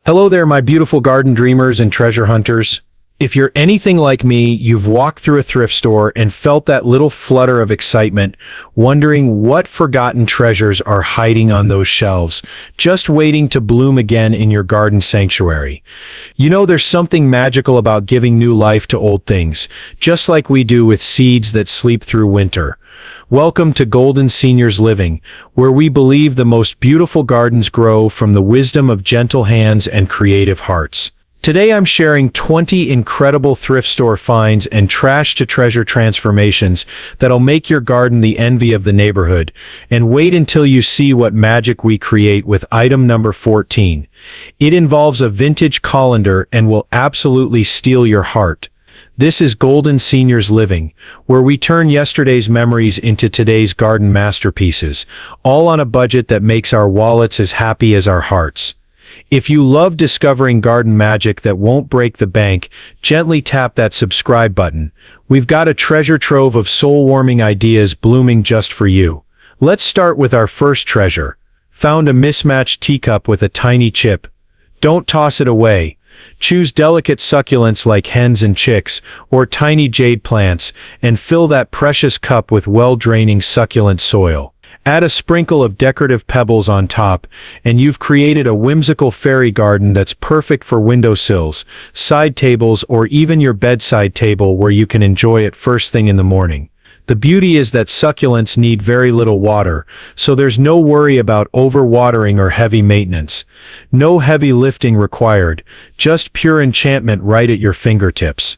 Hello there, my beautiful garden dreamers and treasure hunters. If you're anything like me, you've walked through a thrift store and felt that little flutter of excitement, wondering what forgotten treasures are hiding on those shelves, just waiting to bloom again in your garden sanctuary. You know, there's something magical about giving new life to old things, just like we do with seeds that sleep through winter. Welcome to Golden Seniors Living, where we believe the most beautiful gardens grow from the wisdom of gentle hands and creative hearts. Today I'm sharing 20 incredible thrift store finds and trash to treasure transformations that'll make your garden the envy of the neighborhood. And wait until you see what magic we create with item number 14. It involves a vintage colander and will absolutely steal your heart. This is Golden Seniors Living, where we turn yesterday's memories into today's garden masterpieces, all on a budget that makes our wallets as happy as our hearts. If you love discovering garden magic that won't break the bank, gently tap that subscribe button. We've got a treasure trove of soul-warming ideas blooming just for you. Let's start with our first treasure. Found a mismatched teacup with a tiny chip. Don't toss it away. Choose delicate succulents like hens and chicks, or tiny jade plants, and fill that precious cup with well-draining succulent soil. Add a sprinkle of decorative pebbles on top, and you've created a whimsical fairy garden that's perfect for windowsills, side tables, or even your bedside table where you can enjoy it first thing in the morning. The beauty is that succulents need very little water, so there's no worry about overwatering or heavy maintenance. No heavy lifting required, just pure enchantment right at your fingertips.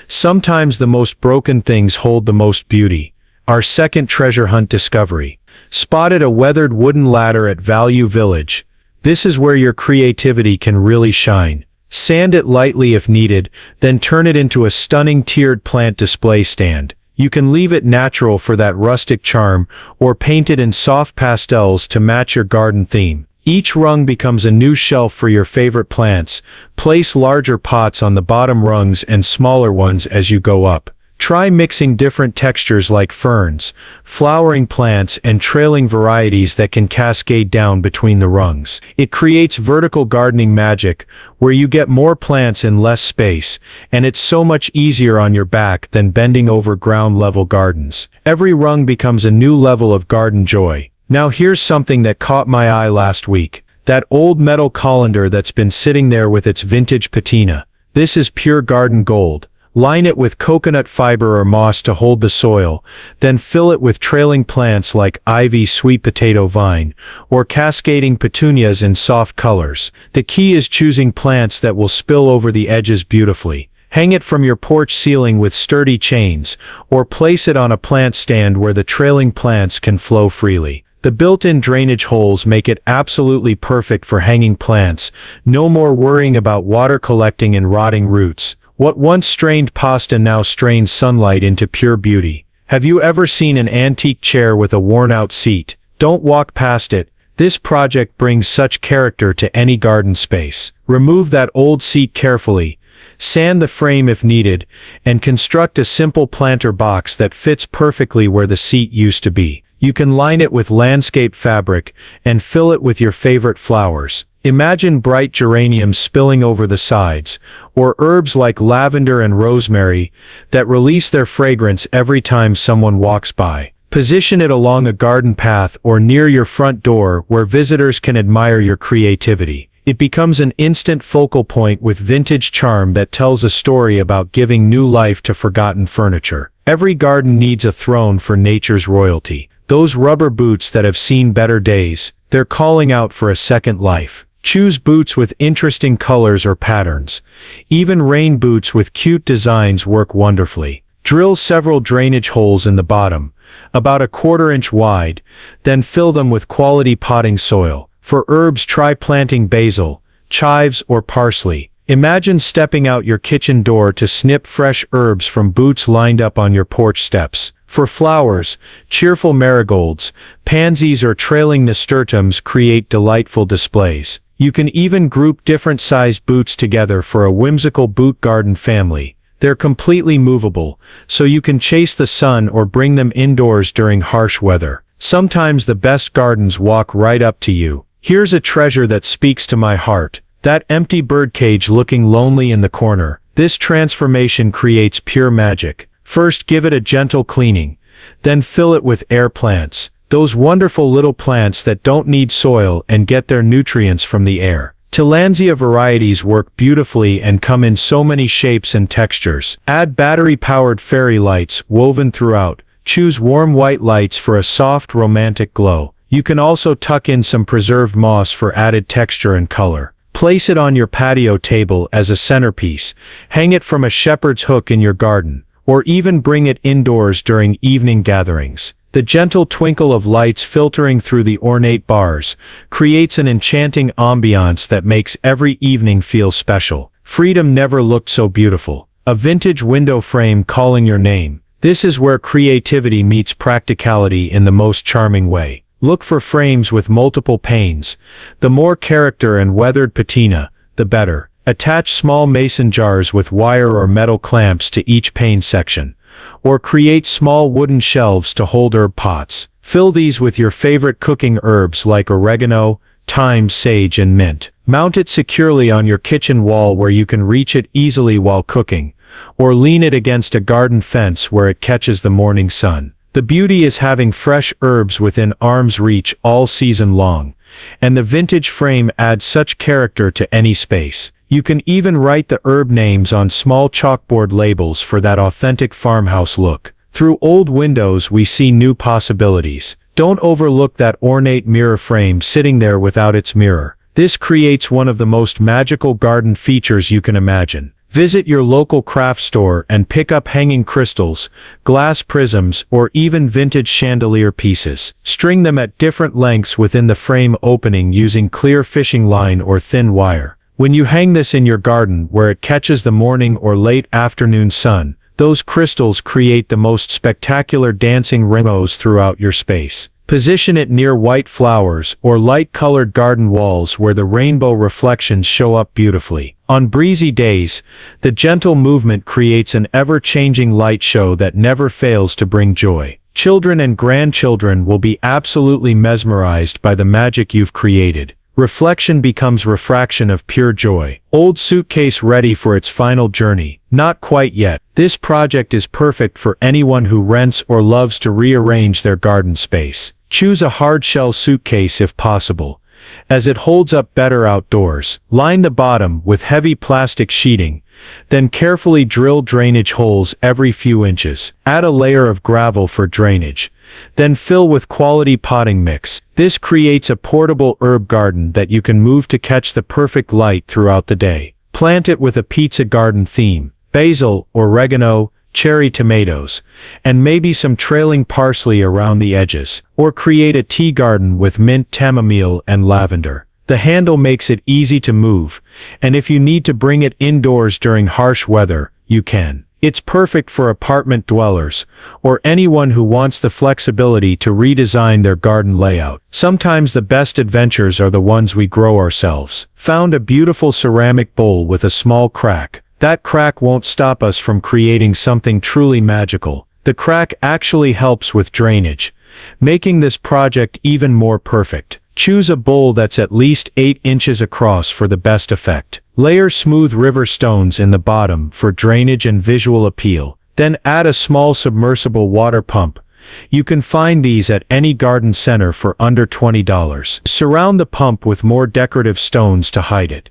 Sometimes the most broken things hold the most beauty. Our second treasure hunt discovery. Spotted a weathered wooden ladder at Value Village. This is where your creativity can really shine. Sand it lightly if needed, then turn it into a stunning tiered plant display stand. You can leave it natural for that rustic charm, or paint it in soft pastels to match your garden theme. Each rung becomes a new shelf for your favorite plants. Place larger pots on the bottom rungs and smaller ones as you go up. Try mixing different textures like ferns, flowering plants, and trailing varieties that can cascade down between the rungs. It creates vertical gardening magic, where you get more plants in less space, and it's so much easier on your back than bending over ground-level gardens. Every rung becomes a new level of garden joy. Now here's something that caught my eye last week. That old metal colander that's been sitting there with its vintage patina. This is pure garden gold. Line it with coconut fiber or moss to hold the soil, then fill it with trailing plants like ivy, sweet potato vine, or cascading petunias in soft colors. The key is choosing plants that will spill over the edges beautifully. Hang it from your porch ceiling with sturdy chains, or place it on a plant stand where the trailing plants can flow freely. The built-in drainage holes make it absolutely perfect for hanging plants. No more worrying about water collecting and rotting roots. What once strained pasta now strains sunlight into pure beauty. Have you ever seen an antique chair with a worn-out seat? Don't walk past it. This project brings such character to any garden space. Remove that old seat carefully. Sand the frame if needed, and construct a simple planter box that fits perfectly where the seat used to be. You can line it with landscape fabric and fill it with your favorite flowers. Imagine bright geraniums spilling over the sides, or herbs like lavender and rosemary that release their fragrance every time someone walks by. Position it along a garden path or near your front door where visitors can admire your creativity. It becomes an instant focal point with vintage charm that tells a story about giving new life to forgotten furniture. Every garden needs a throne for nature's royalty. Those rubber boots that have seen better days, they're calling out for a second life. Choose boots with interesting colors or patterns. Even rain boots with cute designs work wonderfully. Drill several drainage holes in the bottom, about a 1/4 inch wide, then fill them with quality potting soil. For herbs, try planting basil, chives, or parsley. Imagine stepping out your kitchen door to snip fresh herbs from boots lined up on your porch steps. For flowers, cheerful marigolds, pansies, or trailing nasturtiums create delightful displays. You can even group different sized boots together for a whimsical boot garden family. They're completely movable, so you can chase the sun or bring them indoors during harsh weather. Sometimes the best gardens walk right up to you. Here's a treasure that speaks to my heart. That empty birdcage looking lonely in the corner. This transformation creates pure magic. First, give it a gentle cleaning. Then fill it with air plants. Those wonderful little plants that don't need soil and get their nutrients from the air. Tillandsia varieties work beautifully and come in so many shapes and textures. Add battery-powered fairy lights woven throughout. Choose warm white lights for a soft, romantic glow. You can also tuck in some preserved moss for added texture and color. Place it on your patio table as a centerpiece. Hang it from a shepherd's hook in your garden, or even bring it indoors during evening gatherings. The gentle twinkle of lights filtering through the ornate bars creates an enchanting ambiance that makes every evening feel special. Freedom never looked so beautiful. A vintage window frame calling your name. This is where creativity meets practicality in the most charming way. Look for frames with multiple panes. The more character and weathered patina, the better. Attach small mason jars with wire or metal clamps to each pane section. Or create small wooden shelves to hold herb pots. Fill these with your favorite cooking herbs like oregano, thyme, sage, and mint. Mount it securely on your kitchen wall where you can reach it easily while cooking, or lean it against a garden fence where it catches the morning sun. The beauty is having fresh herbs within arm's reach all season long, and the vintage frame adds such character to any space. You can even write the herb names on small chalkboard labels for that authentic farmhouse look. Through old windows we see new possibilities. Don't overlook that ornate mirror frame sitting there without its mirror. This creates one of the most magical garden features you can imagine. Visit your local craft store and pick up hanging crystals, glass prisms, or even vintage chandelier pieces. String them at different lengths within the frame opening using clear fishing line or thin wire. When you hang this in your garden where it catches the morning or late afternoon sun, those crystals create the most spectacular dancing rainbows throughout your space. Position it near white flowers or light-colored garden walls where the rainbow reflections show up beautifully. On breezy days, the gentle movement creates an ever-changing light show that never fails to bring joy. Children and grandchildren will be absolutely mesmerized by the magic you've created. Reflection becomes refraction of pure joy. Old suitcase ready for its final journey? Not quite yet. This project is perfect for anyone who rents or loves to rearrange their garden space. Choose a hard-shell suitcase if possible, as it holds up better outdoors. Line the bottom with heavy plastic sheeting, then carefully drill drainage holes every few inches. Add a layer of gravel for drainage, then fill with quality potting mix. This creates a portable herb garden that you can move to catch the perfect light throughout the day. Plant it with a pizza garden theme, basil, oregano, cherry tomatoes, and maybe some trailing parsley around the edges. Or create a tea garden with mint, chamomile, and lavender. The handle makes it easy to move, and if you need to bring it indoors during harsh weather, you can. It's perfect for apartment dwellers, or anyone who wants the flexibility to redesign their garden layout. Sometimes the best adventures are the ones we grow ourselves. Found a beautiful ceramic bowl with a small crack. That crack won't stop us from creating something truly magical. The crack actually helps with drainage, making this project even more perfect. Choose a bowl that's at least 8 inches across for the best effect. Layer smooth river stones in the bottom for drainage and visual appeal. Then add a small submersible water pump. You can find these at any garden center for under $20. Surround the pump with more decorative stones to hide it.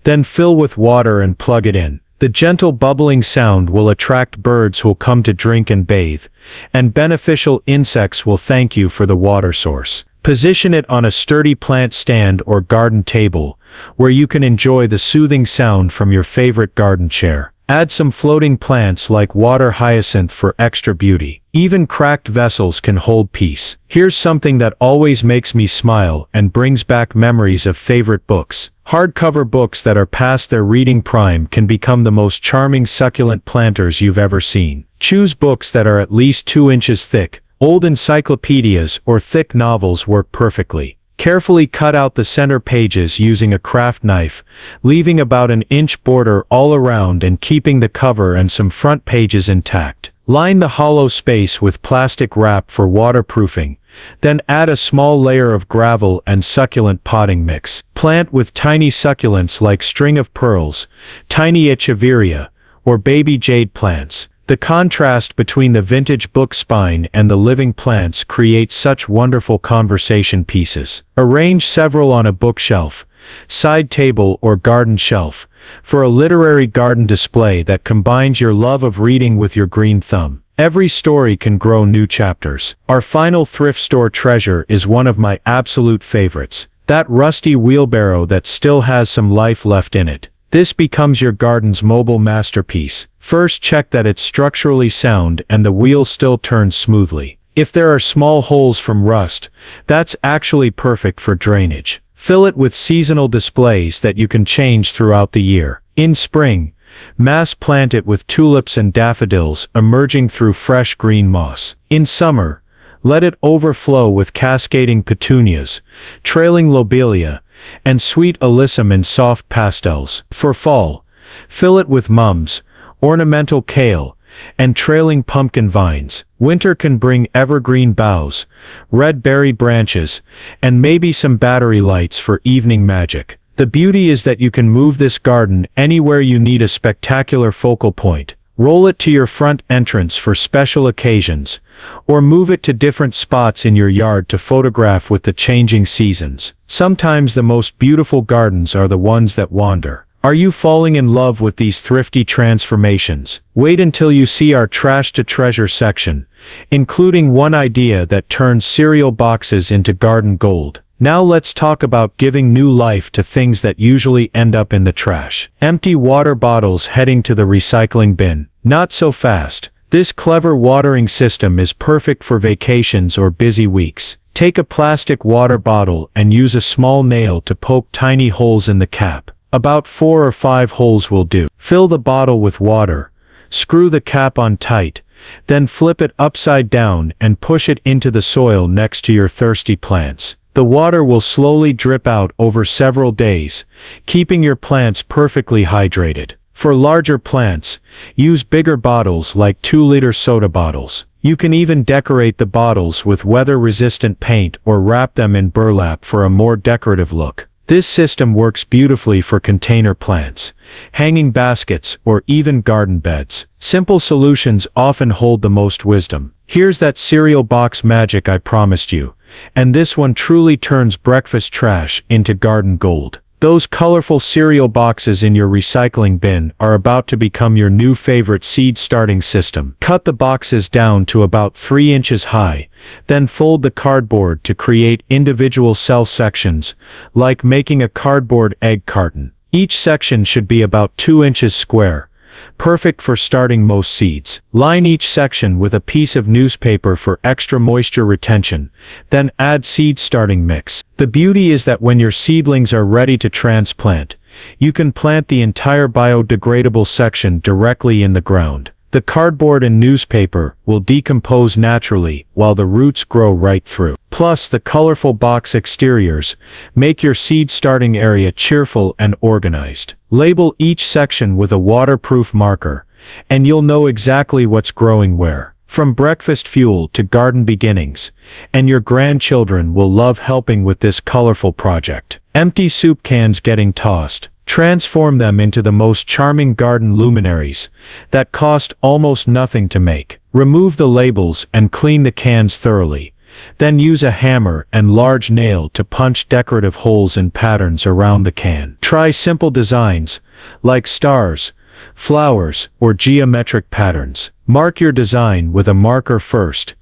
Then fill with water and plug it in. The gentle bubbling sound will attract birds who'll come to drink and bathe, and beneficial insects will thank you for the water source. Position it on a sturdy plant stand or garden table, where you can enjoy the soothing sound from your favorite garden chair. Add some floating plants like water hyacinth for extra beauty. Even cracked vessels can hold peace. Here's something that always makes me smile and brings back memories of favorite books. Hardcover books that are past their reading prime can become the most charming succulent planters you've ever seen. Choose books that are at least 2 inches thick. Old encyclopedias or thick novels work perfectly. Carefully cut out the center pages using a craft knife, leaving about an inch border all around and keeping the cover and some front pages intact. Line the hollow space with plastic wrap for waterproofing, then add a small layer of gravel and succulent potting mix. Plant with tiny succulents like string of pearls, tiny echeveria, or baby jade plants. The contrast between the vintage book spine and the living plants creates such wonderful conversation pieces. Arrange several on a bookshelf, side table or garden shelf, for a literary garden display that combines your love of reading with your green thumb. Every story can grow new chapters. Our final thrift store treasure is one of my absolute favorites, that rusty wheelbarrow that still has some life left in it. This becomes your garden's mobile masterpiece. First, check that it's structurally sound and the wheel still turns smoothly. If there are small holes from rust, that's actually perfect for drainage. Fill it with seasonal displays that you can change throughout the year. In spring, mass plant it with tulips and daffodils emerging through fresh green moss. In summer, let it overflow with cascading petunias, trailing lobelia, and sweet alyssum in soft pastels. For fall, fill it with mums, ornamental kale, and trailing pumpkin vines. Winter can bring evergreen boughs, red berry branches, and maybe some battery lights for evening magic. The beauty is that you can move this garden anywhere you need a spectacular focal point. Roll it to your front entrance for special occasions, or move it to different spots in your yard to photograph with the changing seasons. Sometimes the most beautiful gardens are the ones that wander. Are you falling in love with these thrifty transformations? Wait until you see our trash to treasure section, including one idea that turns cereal boxes into garden gold. Now let's talk about giving new life to things that usually end up in the trash. Empty water bottles heading to the recycling bin. Not so fast. This clever watering system is perfect for vacations or busy weeks. Take a plastic water bottle and use a small nail to poke tiny holes in the cap. About 4 or 5 holes will do. Fill the bottle with water, screw the cap on tight, then flip it upside down and push it into the soil next to your thirsty plants. The water will slowly drip out over several days, keeping your plants perfectly hydrated. For larger plants, use bigger bottles like 2-liter soda bottles. You can even decorate the bottles with weather-resistant paint or wrap them in burlap for a more decorative look. This system works beautifully for container plants, hanging baskets, or even garden beds. Simple solutions often hold the most wisdom. Here's that cereal box magic I promised you, and this one truly turns breakfast trash into garden gold. Those colorful cereal boxes in your recycling bin are about to become your new favorite seed starting system. Cut the boxes down to about 3 inches high, then fold the cardboard to create individual cell sections, like making a cardboard egg carton. Each section should be about 2 inches square, perfect for starting most seeds. Line each section with a piece of newspaper for extra moisture retention, then add seed starting mix. The beauty is that when your seedlings are ready to transplant, you can plant the entire biodegradable section directly in the ground. The cardboard and newspaper will decompose naturally while the roots grow right through. Plus, the colorful box exteriors make your seed starting area cheerful and organized. Label each section with a waterproof marker, and you'll know exactly what's growing where. From breakfast fuel to garden beginnings, and your grandchildren will love helping with this colorful project. Empty soup cans getting tossed. Transform them into the most charming garden luminaries that cost almost nothing to make. Remove the labels and clean the cans thoroughly. Then use a hammer and large nail to punch decorative holes and patterns around the can. Try simple designs, like stars, flowers, or geometric patterns. Mark your design with a marker first,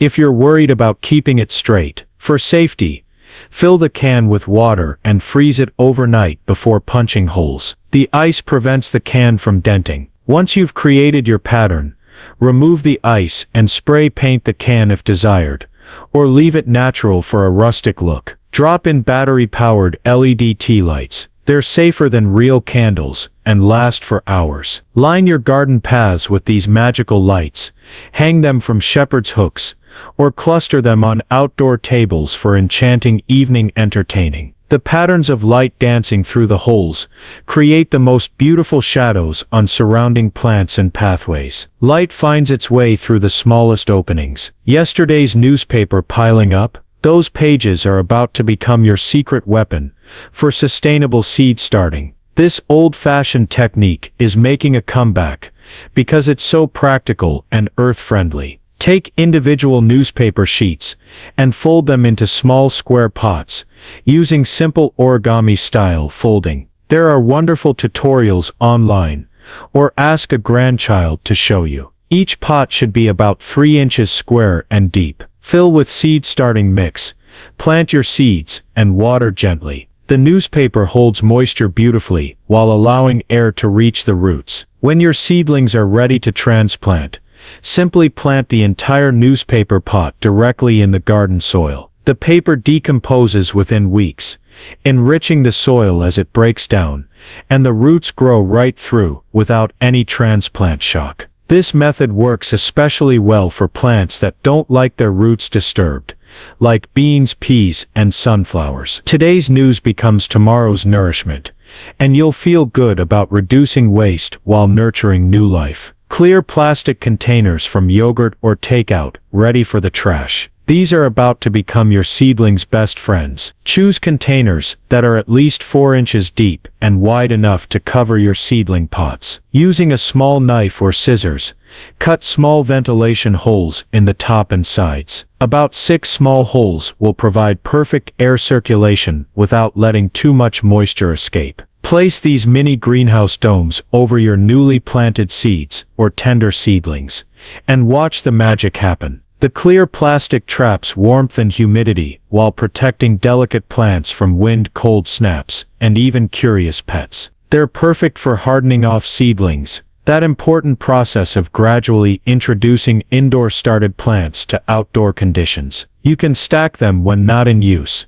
if you're worried about keeping it straight. For safety, fill the can with water and freeze it overnight before punching holes. The ice prevents the can from denting. Once you've created your pattern, remove the ice and spray paint the can if desired, or leave it natural for a rustic look. Drop in battery-powered LED tea lights. They're safer than real candles and last for hours. Line your garden paths with these magical lights, hang them from shepherd's hooks, or cluster them on outdoor tables for enchanting evening entertaining. The patterns of light dancing through the holes create the most beautiful shadows on surrounding plants and pathways. Light finds its way through the smallest openings. Yesterday's newspaper piling up? Those pages are about to become your secret weapon for sustainable seed starting. This old-fashioned technique is making a comeback because it's so practical and earth-friendly. Take individual newspaper sheets and fold them into small square pots using simple origami-style folding. There are wonderful tutorials online, or ask a grandchild to show you. Each pot should be about 3 inches square and deep. Fill with seed starting mix, plant your seeds, and water gently. The newspaper holds moisture beautifully while allowing air to reach the roots. When your seedlings are ready to transplant, simply plant the entire newspaper pot directly in the garden soil. The paper decomposes within weeks, enriching the soil as it breaks down, and the roots grow right through without any transplant shock. This method works especially well for plants that don't like their roots disturbed, like beans, peas, and sunflowers. Today's news becomes tomorrow's nourishment, and you'll feel good about reducing waste while nurturing new life. Clear plastic containers from yogurt or takeout, ready for the trash. These are about to become your seedling's best friends. Choose containers that are at least 4 inches deep and wide enough to cover your seedling pots. Using a small knife or scissors, cut small ventilation holes in the top and sides. About 6 small holes will provide perfect air circulation without letting too much moisture escape. Place these mini greenhouse domes over your newly planted seeds or tender seedlings, and watch the magic happen. The clear plastic traps warmth and humidity while protecting delicate plants from wind, cold snaps, and even curious pets. They're perfect for hardening off seedlings, that important process of gradually introducing indoor started plants to outdoor conditions. You can stack them when not in use,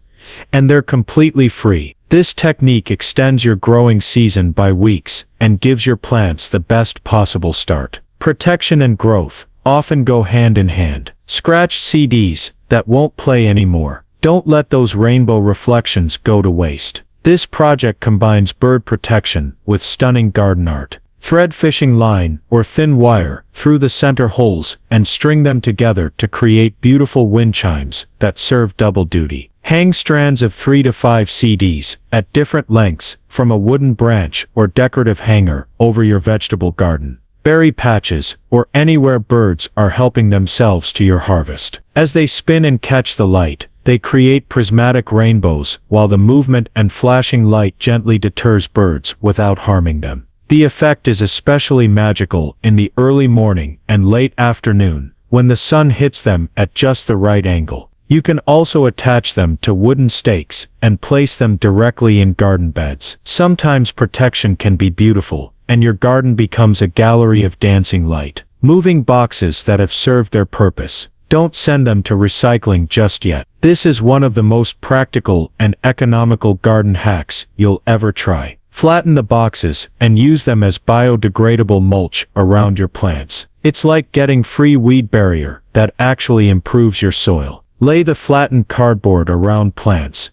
and they're completely free. This technique extends your growing season by weeks and gives your plants the best possible start. Protection and growth often go hand in hand. Scratched CDs that won't play anymore. Don't let those rainbow reflections go to waste. This project combines bird protection with stunning garden art. Thread fishing line or thin wire through the center holes and string them together to create beautiful wind chimes that serve double duty. Hang strands of 3 to 5 CDs at different lengths from a wooden branch or decorative hanger over your vegetable garden, berry patches, or anywhere birds are helping themselves to your harvest. As they spin and catch the light, they create prismatic rainbows while the movement and flashing light gently deters birds without harming them. The effect is especially magical in the early morning and late afternoon when the sun hits them at just the right angle. You can also attach them to wooden stakes and place them directly in garden beds. Sometimes protection can be beautiful, and your garden becomes a gallery of dancing light. Moving boxes that have served their purpose. Don't send them to recycling just yet. This is one of the most practical and economical garden hacks you'll ever try. Flatten the boxes and use them as biodegradable mulch around your plants. It's like getting free weed barrier that actually improves your soil. Lay the flattened cardboard around plants,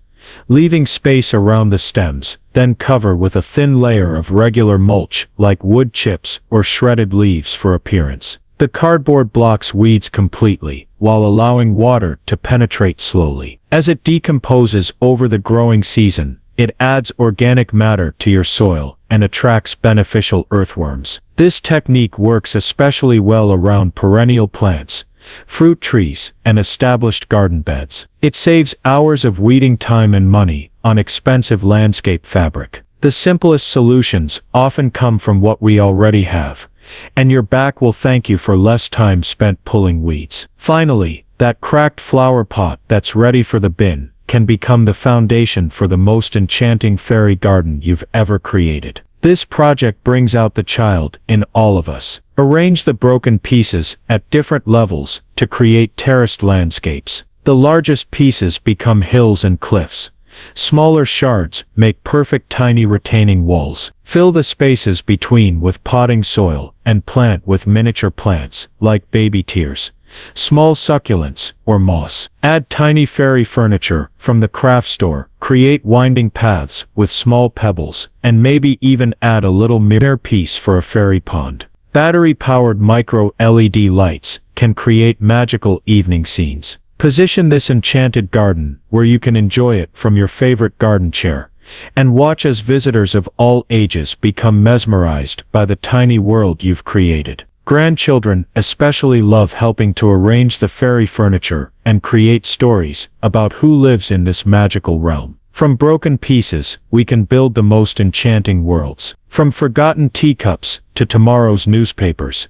leaving space around the stems, then cover with a thin layer of regular mulch like wood chips or shredded leaves for appearance. The cardboard blocks weeds completely, while allowing water to penetrate slowly. As it decomposes over the growing season, it adds organic matter to your soil and attracts beneficial earthworms. This technique works especially well around perennial plants, fruit trees, and established garden beds. It saves hours of weeding time and money on expensive landscape fabric. The simplest solutions often come from what we already have, and your back will thank you for less time spent pulling weeds. Finally, that cracked flower pot that's ready for the bin can become the foundation for the most enchanting fairy garden you've ever created. This project brings out the child in all of us. Arrange the broken pieces at different levels to create terraced landscapes. The largest pieces become hills and cliffs. Smaller shards make perfect tiny retaining walls. Fill the spaces between with potting soil and plant with miniature plants like baby tears, small succulents, or moss. Add tiny fairy furniture from the craft store, create winding paths with small pebbles, and maybe even add a little mirror piece for a fairy pond. Battery-powered micro LED lights can create magical evening scenes. Position this enchanted garden where you can enjoy it from your favorite garden chair, and watch as visitors of all ages become mesmerized by the tiny world you've created. Grandchildren especially love helping to arrange the fairy furniture and create stories about who lives in this magical realm. From broken pieces, we can build the most enchanting worlds. From forgotten teacups to tomorrow's newspapers,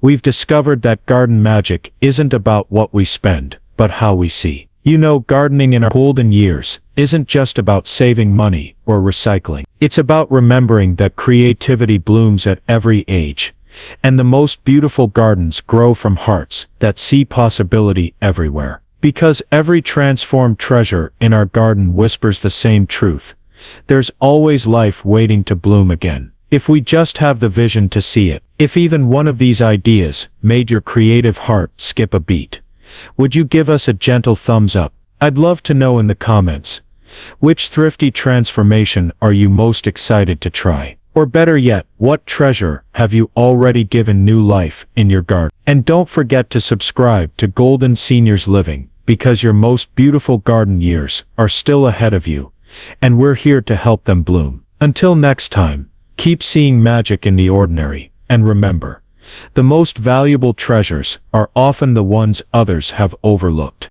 we've discovered that garden magic isn't about what we spend, but how we see. You know, gardening in our golden years isn't just about saving money or recycling. It's about remembering that creativity blooms at every age, and the most beautiful gardens grow from hearts that see possibility everywhere. Because every transformed treasure in our garden whispers the same truth: there's always life waiting to bloom again, if we just have the vision to see it. If even one of these ideas made your creative heart skip a beat, would you give us a gentle thumbs up? I'd love to know in the comments. Which thrifty transformation are you most excited to try? Or better yet, what treasure have you already given new life in your garden? And don't forget to subscribe to Golden Seniors Living, because your most beautiful garden years are still ahead of you, and we're here to help them bloom. Until next time, keep seeing magic in the ordinary, and remember, the most valuable treasures are often the ones others have overlooked.